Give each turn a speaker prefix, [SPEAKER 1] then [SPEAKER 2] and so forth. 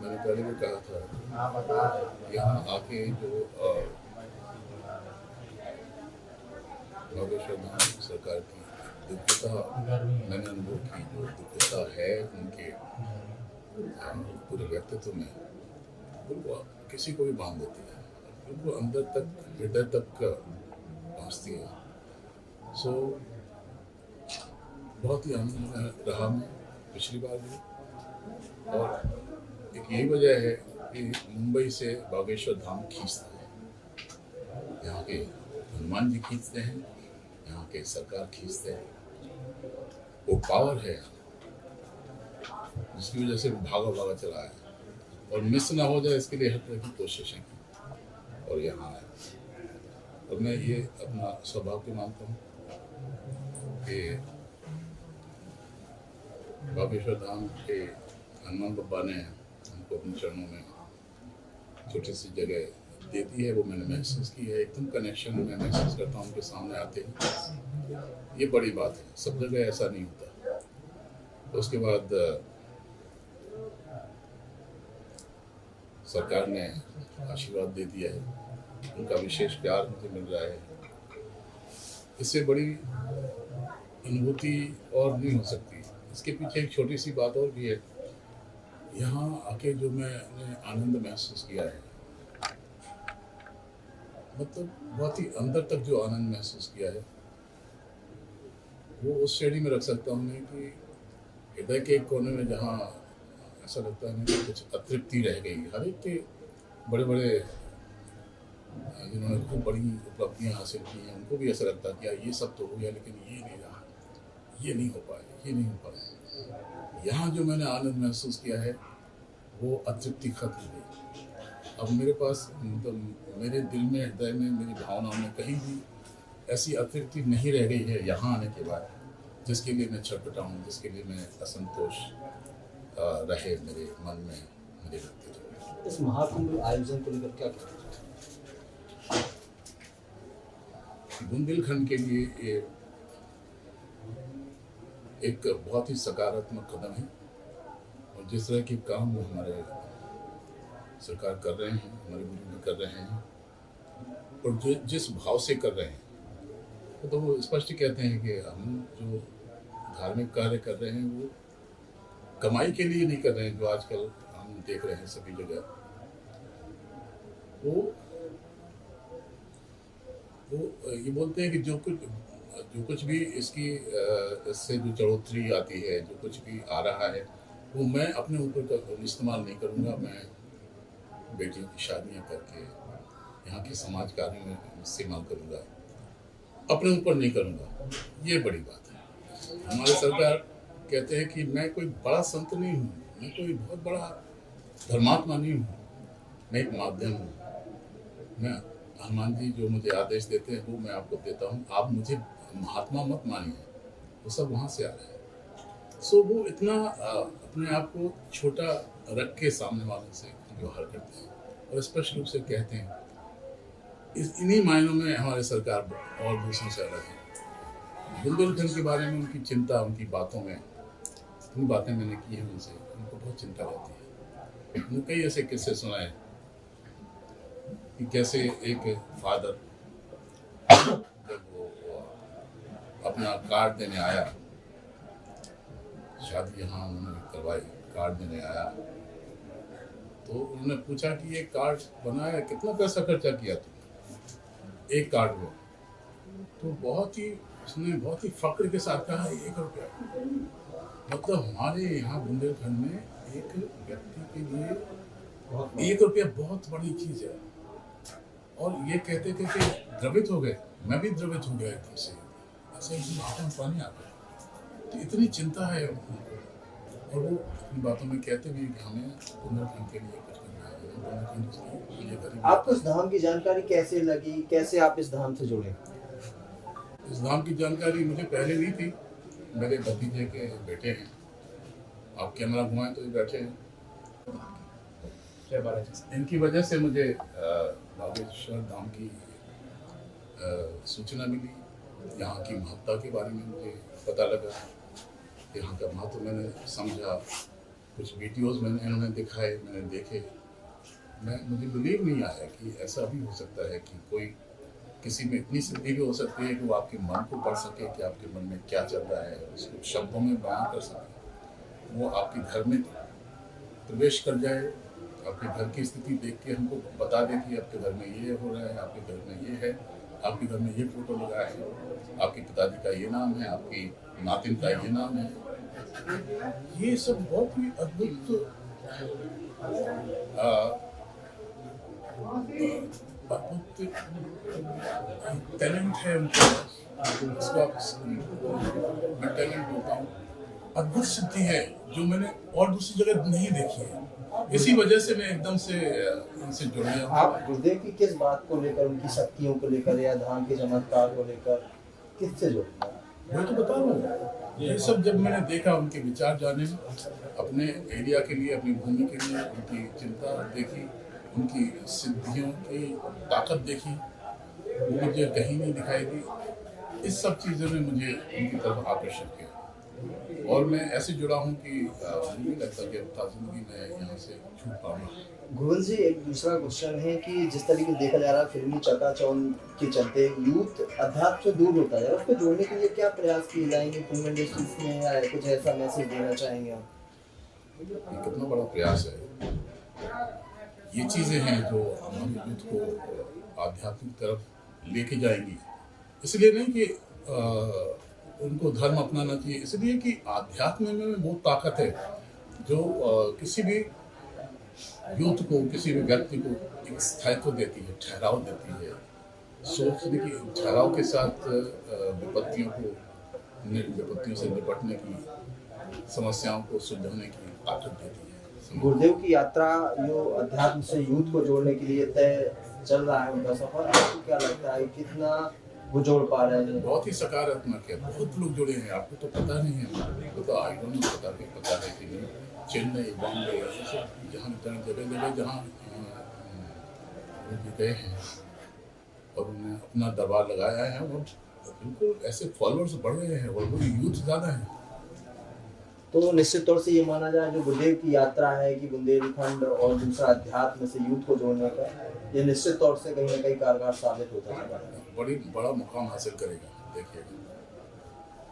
[SPEAKER 1] मैंने पहले भी कहा था, यहाँ आके जो बागेश्वर धाम सरकार की दिव्यता मैंने अनुभव की, जो दिव्यता है उनके पूरे व्यक्तित्व में, बिल्कुल किसी को भी बांध देती है, बिल्कुल अंदर तक, हृदय तक पहुँचती है। सो बहुत ही आनंद रहा मैं पिछली बार भी, और एक यही वजह है कि मुंबई से बागेश्वर धाम खींचता है, यहाँ के हनुमान जी खींचते हैं, यहाँ के सरकार खींचते हैं। वो पावर है जिसकी वजह से भागा भागा चला है, और मिस ना हो जाए इसके लिए हर तरह की कोशिशें की और यहाँ आए। और मैं ये अपना सौभाग्य मानता हूँ कि बागेश्वर धाम के हनुमान बाबा ने हमको अपने चरणों में छोटी सी जगह दे दी है। वो मैंने महसूस की है, एकदम कनेक्शन मैं महसूस करता हूँ उनके सामने आते ही। ये बड़ी बात है, सब जगह ऐसा नहीं होता। तो उसके बाद सरकार ने आशीर्वाद दे दिया है, उनका विशेष प्यार मुझे मिल रहा है। इससे बड़ी अनुभूति और नहीं हो सकती। इसके पीछे एक छोटी सी बात और भी है। यहाँ आके जो मैंने आनंद महसूस किया है, मतलब बहुत ही अंदर तक जो आनंद महसूस किया है, वो उस श्रेणी में रख सकता हूँ मैं कि हृदय के एक कोने में जहाँ ऐसा लगता है कि कुछ अतृप्ति रह गई। हर एक के बड़े बड़े जिन्होंने खूब बड़ी उपलब्धियाँ हासिल की हैं, उनको भी ऐसा लगता है कि यार ये सब तो हो गया, लेकिन ये नहीं रहा, ये नहीं हो पाया, ये नहीं हो पाया। यहाँ जो मैंने आनंद महसूस किया है, वो अतृप्ति खत्म हो गई। अब मेरे पास, मतलब मेरे दिल में, हृदय में, मेरी भावनाओं में कहीं भी ऐसी अतृप्ति नहीं रह गई है यहाँ आने के बाद, जिसके लिए मैं छटपटाऊँ, जिसके लिए मैं असंतोष रहे मेरे मन में, मेरे व्यक्तित्व।
[SPEAKER 2] इस महाकुंभ आयोजन को लेकर क्या कहना चाहते
[SPEAKER 1] हैं? बुंदेलखंड के लिए ये एक बहुत ही सकारात्मक कदम है, और जिस तरह के काम हमारे सरकार कर रहे हैं, हमारे गुरु कर रहे हैं, और जो जिस भाव से कर रहे हैं, तो वो स्पष्ट कहते हैं कि हम जो धार्मिक कार्य कर रहे हैं वो कमाई के लिए नहीं कर रहे हैं, जो आजकल हम देख रहे हैं सभी जगह। वो ये बोलते हैं कि जो कुछ भी इससे जो चढ़ोतरी आती है, जो कुछ भी आ रहा है, वो मैं अपने ऊपर इस्तेमाल नहीं करूँगा। मैं बेटियों की शादियाँ करके यहाँ के समाज कार्यों में इस्तेमाल करूँगा, अपने ऊपर नहीं करूँगा। ये बड़ी बात है। हमारे सरकार कहते हैं कि मैं कोई बड़ा संत नहीं हूँ, मैं कोई बहुत बड़ा धर्मात्मा नहीं हूँ, मैं एक माध्यम हूँ। मैं हनुमान जी जो मुझे आदेश देते हैं वो मैं आपको देता हूँ, आप मुझे महात्मा मत मानिए, वो सब वहाँ से आ रहा है। सो वो इतना अपने आप को छोटा रख के सामने वाले से व्यवहार करते हैं, और स्पष्ट रूप से कहते हैं। इन्हीं मायनों में हमारे सरकार और दूसरों से अलग है। बुंदेलखंड के बारे में उनकी चिंता, उनकी बातों में, जितनी बातें मैंने की हैं उनसे, उनको बहुत चिंता रहती है। उन्होंने कई ऐसे किस्से सुनाए कि कैसे एक फादर जब वो अपना कार्ड देने आया, शादी यहाँ उन्होंने करवाई, कार्ड देने आया, तो उन्होंने पूछा कि ये कार्ड बनाया, कितना पैसा खर्चा किया तुमने एक कार्ड में? तो उसने बहुत ही फक्र के साथ कहा, 1 रुपया। मतलब हमारे यहाँ बुंदेलखंड में एक व्यक्ति के लिए 1 रुपया बहुत बड़ी चीज़ है। और ये कहते थे कि द्रवित हो गए, मैं भी द्रवित हो गया एकदम से, ऐसे एकदम आंखों में पानी आ गया। तो इतनी चिंता है उनको, और वो अपनी बातों में कहते भी कि हमें बुंदेलखंड के लिए कुछ करना है।
[SPEAKER 2] आपको इस धाम की जानकारी कैसे लगी, कैसे आप इस धाम से जुड़े?
[SPEAKER 1] इस धाम की जानकारी मुझे पहले नहीं थी। मेरे भतीजे के बेटे हैं, आप कैमरा घुमाएं तो ये बैठे हैं, इनकी वजह से मुझे बागेश्वर धाम की सूचना मिली, यहाँ की महत्ता के बारे में मुझे पता लगा, यहाँ का महत्व मैंने समझा, कुछ वीडियोस इन्होंने दिखाए, मैंने देखे। मुझे बिलीव नहीं आया कि ऐसा भी हो सकता है कि कोई किसी में इतनी सिद्धि भी हो सकती है कि वो आपके मन को पढ़ सके कि आपके मन में क्या चल रहा है, उसको शब्दों में बयां कर सके। वो आपके घर में प्रवेश कर जाए, आपके घर की स्थिति देख के हमको बता दे कि आपके घर में ये हो रहा है, आपके घर में ये है, आपके घर में ये फोटो लगा है, आपके पिताजी का ये नाम है, आपकी नातिन का ये नाम है। ये सब बहुत ही अद्भुत टैलेंट है उनके पास, मैं टैलेंट बोलता हूँ। अद्भुत सिद्धि है जो मैंने और दूसरी जगह नहीं देखी है। इसी वजह से मैं एकदम से इनसे जुड़ गया।
[SPEAKER 2] आप गुरुदेव की किस बात को लेकर, उनकी शक्तियों को लेकर या धाम के चमत्कार को लेकर किससे जुड़ते हैं?
[SPEAKER 1] मैं तो बता रहा हूँ, ये सब जब मैंने देखा, उनके विचार जाने, अपने एरिया के लिए, अपनी भूमि के लिए उनकी चिंता देखी, उनकी सिद्धियों की ताकत देखी, मुझे कहीं नहीं दिखाई दी। इस सब चीज़ों ने मुझे उनकी तरफ आकर्षित किया और मैं ऐसे जुड़ा हूँ कि मुझे नहीं लगता कि अब जिंदगी में यहाँ से छूट पाऊंगा।
[SPEAKER 2] गोविंद जी, एक दूसरा क्वेश्चन है कि जिस तरीके से देखा जा रहा है फिल्मी चकाचौंध के चलते यूथ अध्यात्म से दूर होता है, उसको जोड़ने के लिए क्या प्रयास किए जाएंगे फिल्म इंडस्ट्रीज में, या कुछ ऐसा मैसेज देना चाहेंगे आप?
[SPEAKER 1] ये कितना बड़ा प्रयास है। ये चीज़ें हैं जो हमारे यूथ को आध्यात्मिक तरफ लेके जाएंगी। इसलिए नहीं कि उनको धर्म अपनाना चाहिए, इसलिए कि आध्यात्म में वो ताकत है जो किसी भी यूथ को, किसी भी व्यक्ति को एक स्थायित्व देती है, ठहराव देती है, सोचने की, ठहराव के साथ विपत्तियों से निपटने की, समस्याओं को सुलझाने की ताकत देती है।
[SPEAKER 2] गुरुदेव की यात्रा जो अध्यात्म से यूथ को जोड़ने के लिए तय चल रहा है, उनका सफर, आपको क्या लगता है कितना वो जोड़ पा रहे हैं?
[SPEAKER 1] बहुत ही सकारात्मक है, बहुत लोग जुड़े हैं। आपको तो पता नहीं है, आपको तो आई डोंट नो पता है कि नहीं। चेन्नई, बॉम्बे, जहाँ जगह जहाँ गए हैं और उन्हें अपना दरबार लगाया है, और बिल्कुल ऐसे फॉलोअर्स बढ़ रहे हैं और वो यूथ ज़्यादा है।
[SPEAKER 2] तो निश्चित तौर से ये माना जाए जो गुरुदेव की यात्रा है कि बुंदेलखंड और दूसरा अध्यात्म से यूथ को जोड़ने का, ये निश्चित तौर से कहीं ना कहीं कारगर साबित होता है।
[SPEAKER 1] बड़ा मुकाम हासिल करेगा, देखिएगा।